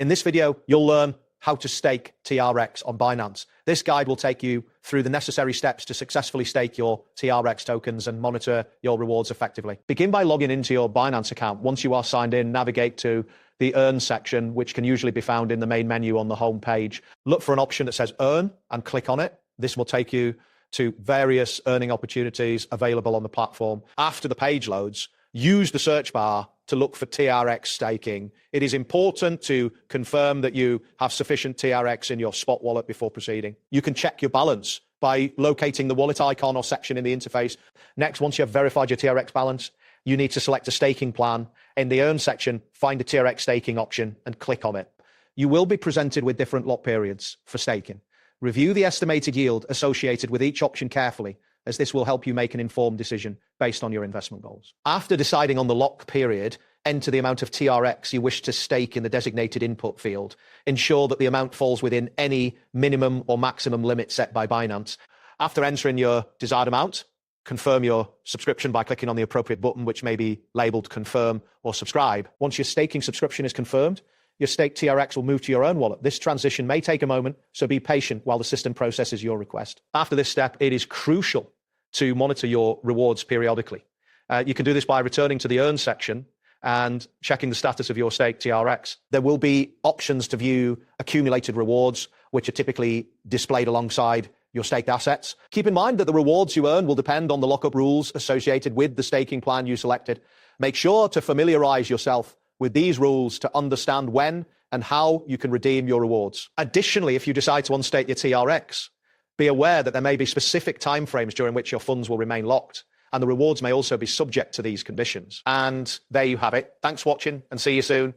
In this video, you'll learn how to stake TRX on Binance. This guide will take you through the necessary steps to successfully stake your TRX tokens and monitor your rewards effectively. Begin by logging into your Binance account. Once you are signed in, navigate to the Earn section, which can usually be found in the main menu on the home page. Look for an option that says Earn and click on it. This will take you to various earning opportunities available on the platform. After the page loads, use the search bar to look for TRX staking. It is important to confirm that you have sufficient TRX in your spot wallet before proceeding. You can check your balance by locating the wallet icon or section in the interface. Next, once you have verified your TRX balance, you need to select a staking plan. In the Earn section, find the TRX staking option and click on it. You will be presented with different lock periods for staking. Review the estimated yield associated with each option carefully, as this will help you make an informed decision based on your investment goals. After deciding on the lock period, enter the amount of TRX you wish to stake in the designated input field. Ensure that the amount falls within any minimum or maximum limit set by Binance. After entering your desired amount, confirm your subscription by clicking on the appropriate button, which may be labeled Confirm or Subscribe. Once your staking subscription is confirmed, your staked TRX will move to your own wallet. This transition may take a moment, so be patient while the system processes your request. After this step, it is crucial to monitor your rewards periodically. You can do this by returning to the Earn section and checking the status of your staked TRX. There will be options to view accumulated rewards, which are typically displayed alongside your staked assets. Keep in mind that the rewards you earn will depend on the lockup rules associated with the staking plan you selected. Make sure to familiarize yourself with these rules to understand when and how you can redeem your rewards. Additionally, if you decide to unstake your TRX, be aware that there may be specific timeframes during which your funds will remain locked, and the rewards may also be subject to these conditions. And there you have it. Thanks for watching, and see you soon.